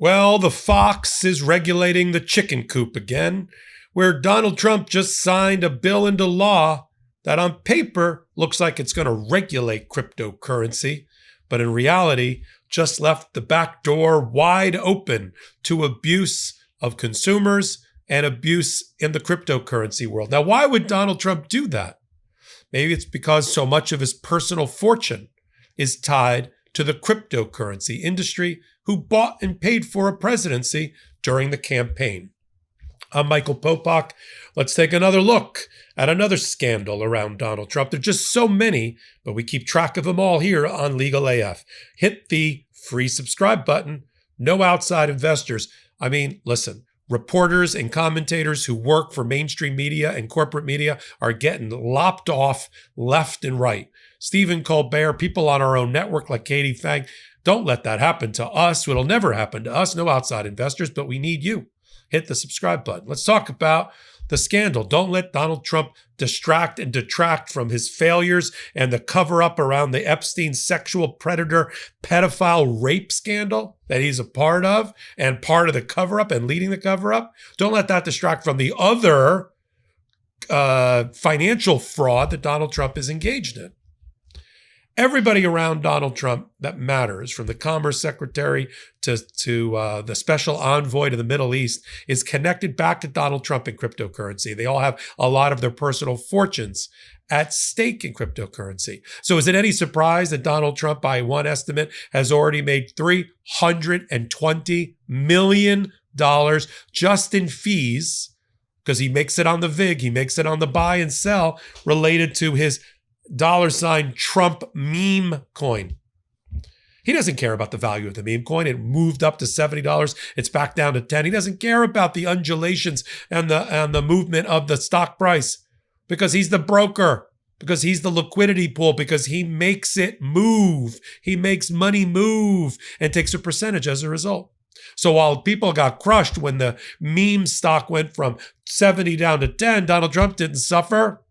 Well, the fox is regulating the chicken coop again, where Donald Trump just signed a bill into law that on paper looks like it's going to regulate cryptocurrency, but in reality just left the back door wide open to abuse of consumers and abuse in the cryptocurrency world. Now, why would Donald Trump do that? Maybe it's because so much of his personal fortune is tied to the cryptocurrency industry, who bought and paid for a presidency during the campaign. I'm Michael Popok. Let's take another look at another scandal around Donald Trump. There are just so many, but we keep track of them all here on Legal AF. Hit the free subscribe button. No outside investors. I mean, listen, reporters and commentators who work for mainstream media and corporate media are getting lopped off left and right. Stephen Colbert, people on our own network like Katie Fang, don't let that happen to us. It'll never happen to us. No outside investors, but we need you. Hit the subscribe button. Let's talk about the scandal. Don't let Donald Trump distract and detract from his failures and the cover-up around the Epstein sexual predator pedophile rape scandal that he's a part of and part of the cover-up and leading the cover-up. Don't let that distract from the other financial fraud that Donald Trump is engaged in. Everybody around Donald Trump that matters, from the Commerce Secretary to the Special Envoy to the Middle East, is connected back to Donald Trump and cryptocurrency. They all have a lot of their personal fortunes at stake in cryptocurrency. So is it any surprise that Donald Trump, by one estimate, has already made $320 million just in fees, because he makes it on the VIG, he makes it on the buy and sell related to his $ Trump meme coin. He doesn't care about the value of the meme coin. It moved up to $70. It's back down to $10. He doesn't care about the undulations and the movement of the stock price, because he's the broker, because he's the liquidity pool, because he makes it move. He makes money move and takes a percentage as a result. So while people got crushed when the meme stock went from 70 down to 10, Donald Trump didn't suffer,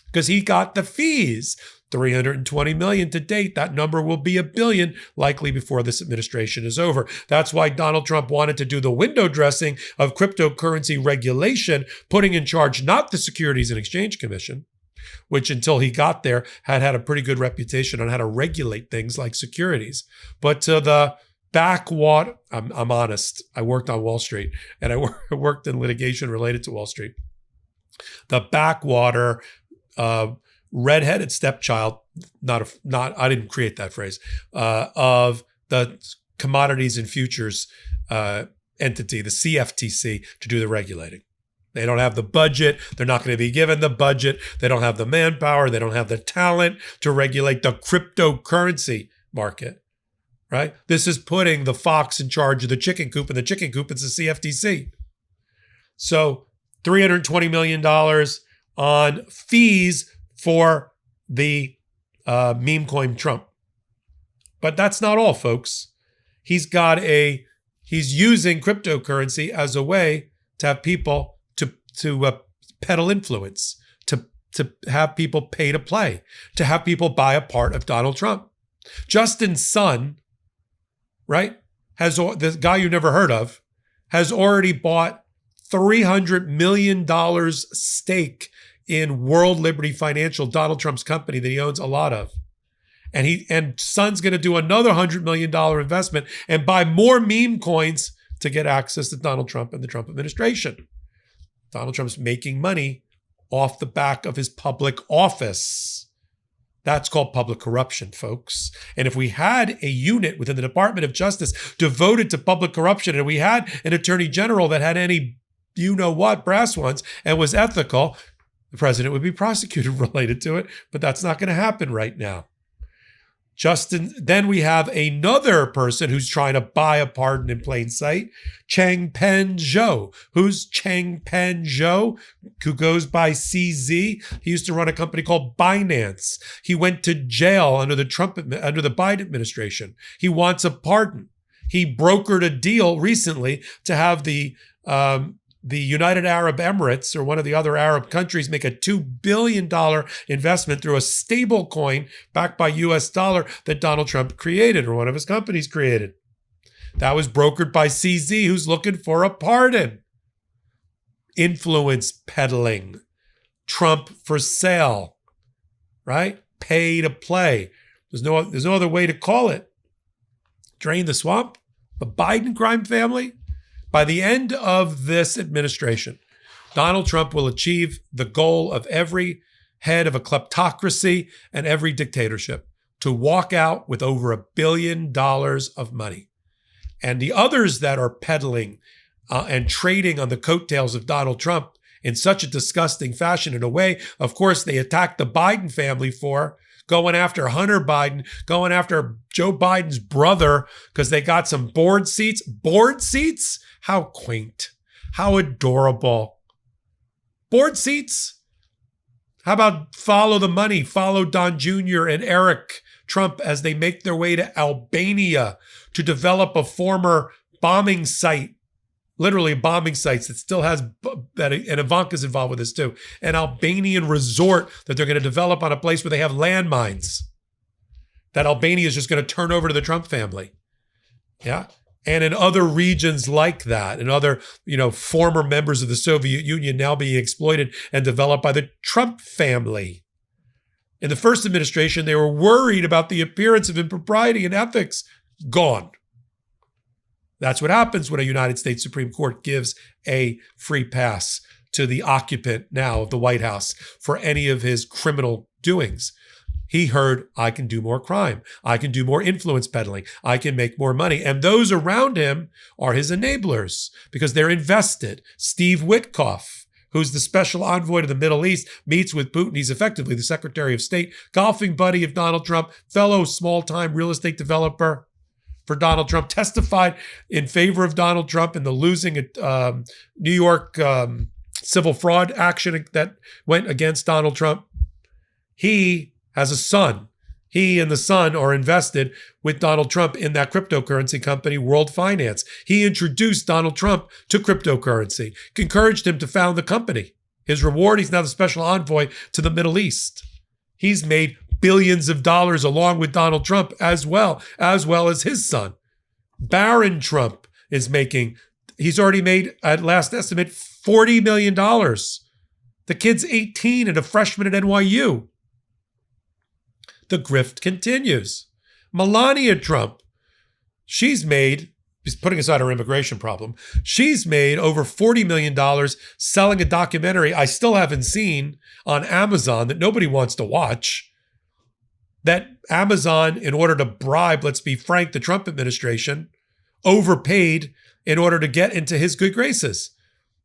because he got the fees. $320 million to date. That number will be $1 billion likely before this administration is over. That's why Donald Trump wanted to do the window dressing of cryptocurrency regulation, putting in charge not the Securities and Exchange Commission, which until he got there had a pretty good reputation on how to regulate things like securities, but to the backwater. I'm honest. I worked on Wall Street and I worked in litigation related to Wall Street. The backwater redheaded stepchild, I didn't create that phrase, of the Commodities and Futures entity, the CFTC, to do the regulating. They don't have the budget. They're not going to be given the budget. They don't have the manpower. They don't have the talent to regulate the cryptocurrency market, right? This is putting the fox in charge of the chicken coop, and the chicken coop is the CFTC. So $320 million on fees for the meme coin Trump. But that's not all, folks. He's using cryptocurrency as a way to have people to peddle influence, to have people pay to play, to have people buy a part of Donald Trump. Justin's son, right, the guy you never heard of, has already bought $300 million stake in World Liberty Financial, Donald Trump's company that he owns a lot of. And son's going to do another $100 million investment and buy more meme coins to get access to Donald Trump and the Trump administration. Donald Trump's making money off the back of his public office. That's called public corruption, folks. And if we had a unit within the Department of Justice devoted to public corruption, and we had an attorney general that had any you-know-what brass ones and was ethical, the president would be prosecuted related to it, but that's not going to happen right now. Then we have another person who's trying to buy a pardon in plain sight, Changpeng Zhou. Who's Changpeng Zhou? Who goes by CZ. He used to run a company called Binance. He went to jail under the Biden administration. He wants a pardon. He brokered a deal recently to have the United Arab Emirates, or one of the other Arab countries, make a $2 billion investment through a stable coin backed by US dollar that Donald Trump created, or one of his companies created. That was brokered by CZ, who's looking for a pardon. Influence peddling. Trump for sale, right? Pay to play. There's no other way to call it. Drain the swamp. The Biden crime family. By the end of this administration, Donald Trump will achieve the goal of every head of a kleptocracy and every dictatorship to walk out with over $1 billion of money. And the others that are peddling and trading on the coattails of Donald Trump in such a disgusting fashion, in a way, of course, they attacked the Biden family for going after Hunter Biden, going after Joe Biden's brother because they got some board seats. Board seats? How quaint. How adorable. Board seats? How about follow the money? Follow Don Jr. and Eric Trump as they make their way to Albania to develop a former bombing site, literally bombing sites that still has, and Ivanka's involved with this too, an Albanian resort that they're going to develop on a place where they have landmines that Albania is just going to turn over to the Trump family. Yeah. And in other regions like that, and other, former members of the Soviet Union now being exploited and developed by the Trump family. In the first administration, they were worried about the appearance of impropriety and ethics. Gone. That's what happens when a United States Supreme Court gives a free pass to the occupant now of the White House for any of his criminal doings. He heard, I can do more crime. I can do more influence peddling. I can make more money. And those around him are his enablers because they're invested. Steve Witkoff, who's the special envoy to the Middle East, meets with Putin. He's effectively the Secretary of State, golfing buddy of Donald Trump, fellow small-time real estate developer for Donald Trump, testified in favor of Donald Trump in the losing New York civil fraud action that went against Donald Trump. He has a son. He and the son are invested with Donald Trump in that cryptocurrency company, World Finance. He introduced Donald Trump to cryptocurrency, encouraged him to found the company. His reward, he's now the special envoy to the Middle East. He's made billions of dollars along with Donald Trump as well as his son. Barron Trump is he's already made, at last estimate, $40 million. The kid's 18 and a freshman at NYU. The grift continues. Melania Trump, she's putting aside her immigration problem, she's made over $40 million selling a documentary I still haven't seen on Amazon that nobody wants to watch. That Amazon, in order to bribe, let's be frank, the Trump administration, overpaid in order to get into his good graces.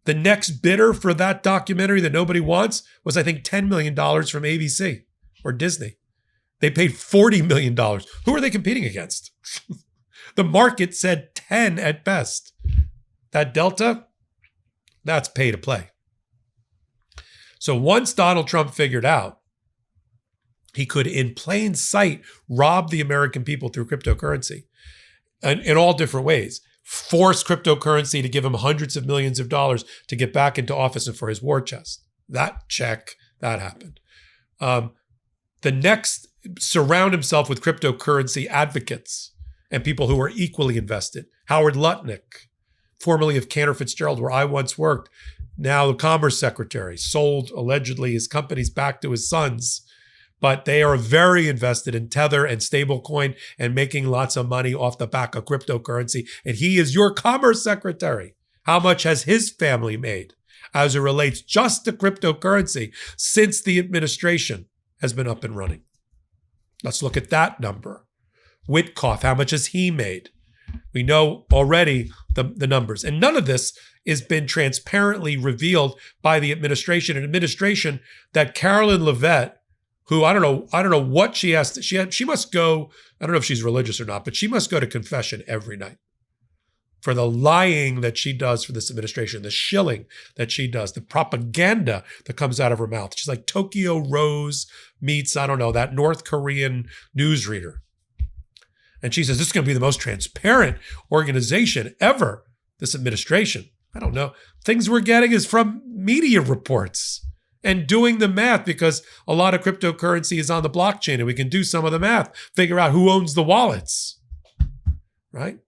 The next bidder for that documentary that nobody wants was, I think, $10 million from ABC or Disney. They paid $40 million. Who are they competing against? The market said 10 at best. That delta, that's pay to play. So once Donald Trump figured out he could, in plain sight, rob the American people through cryptocurrency in all different ways, force cryptocurrency to give him hundreds of millions of dollars to get back into office and for his war chest. That happened. The next, surround himself with cryptocurrency advocates and people who are equally invested. Howard Lutnick, formerly of Cantor Fitzgerald, where I once worked, now the Commerce Secretary, sold allegedly his companies back to his sons, but they are very invested in Tether and stablecoin and making lots of money off the back of cryptocurrency. And he is your Commerce Secretary. How much has his family made as it relates just to cryptocurrency since the administration has been up and running? Let's look at that number. Witkoff, how much has he made? We know already the numbers. And none of this has been transparently revealed by the administration, an administration that Carolyn Levitt, who I don't know what she has to, she must go, I don't know if she's religious or not, but she must go to confession every night for the lying that she does for this administration, the shilling that she does, the propaganda that comes out of her mouth. She's like Tokyo Rose meets, I don't know, that North Korean newsreader. And she says, this is going to be the most transparent organization ever, this administration. I don't know. Things we're getting is from media reports and doing the math, because a lot of cryptocurrency is on the blockchain and we can do some of the math, figure out who owns the wallets, right?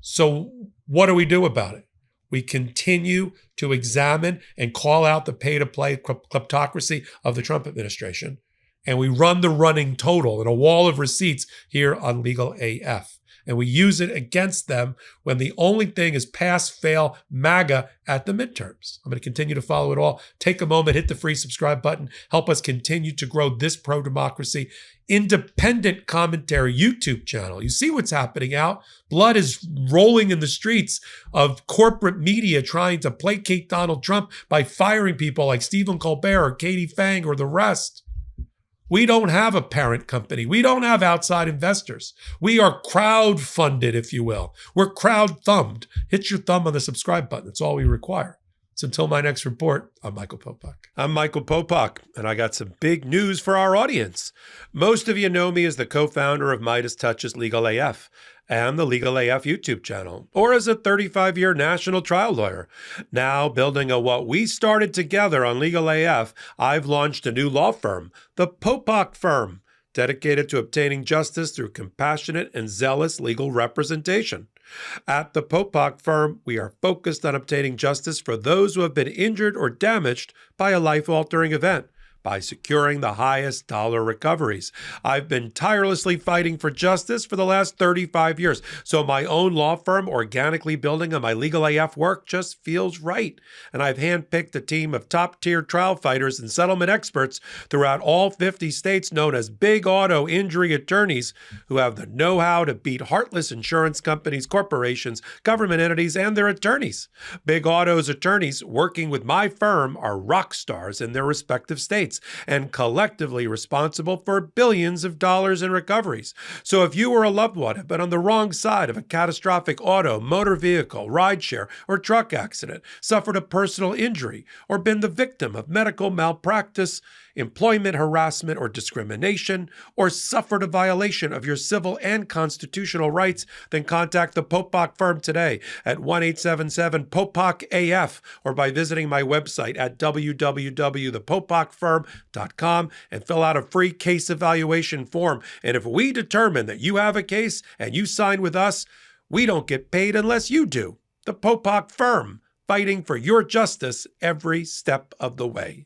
So what do we do about it? We continue to examine and call out the pay-to-play kleptocracy of the Trump administration. And we run the running total in a wall of receipts here on Legal AF. And we use it against them when the only thing is pass, fail, MAGA at the midterms. I'm going to continue to follow it all. Take a moment, hit the free subscribe button. Help us continue to grow this pro-democracy, independent commentary YouTube channel. You see what's happening out. Blood is rolling in the streets of corporate media trying to placate Donald Trump by firing people like Stephen Colbert or Katie Fang or the rest. We don't have a parent company. We don't have outside investors. We are crowd-funded, if you will. We're crowd-thumbed. Hit your thumb on the subscribe button. That's all we require. So until my next report, I'm Michael Popok. I'm Michael Popok, and I got some big news for our audience. Most of you know me as the co-founder of Midas Touch's Legal AF and the Legal AF YouTube channel, or as a 35-year national trial lawyer. Now, building on what we started together on Legal AF, I've launched a new law firm, the Popok Firm, dedicated to obtaining justice through compassionate and zealous legal representation. At the Popok Firm, we are focused on obtaining justice for those who have been injured or damaged by a life-altering event, by securing the highest dollar recoveries. I've been tirelessly fighting for justice for the last 35 years, so my own law firm organically building on my Legal AF work just feels right. And I've handpicked a team of top-tier trial fighters and settlement experts throughout all 50 states known as big auto injury attorneys who have the know-how to beat heartless insurance companies, corporations, government entities, and their attorneys. Big Auto's attorneys working with my firm are rock stars in their respective states and collectively responsible for billions of dollars in recoveries. So if you or a loved one have been on the wrong side of a catastrophic auto, motor vehicle, rideshare, or truck accident, suffered a personal injury, or been the victim of medical malpractice, employment harassment or discrimination, or suffered a violation of your civil and constitutional rights, then contact the Popok Firm today at 1-877-POPOK-AF or by visiting my website at www.thepopokfirm.com and fill out a free case evaluation form. And if we determine that you have a case and you sign with us, we don't get paid unless you do. The Popok Firm, fighting for your justice every step of the way.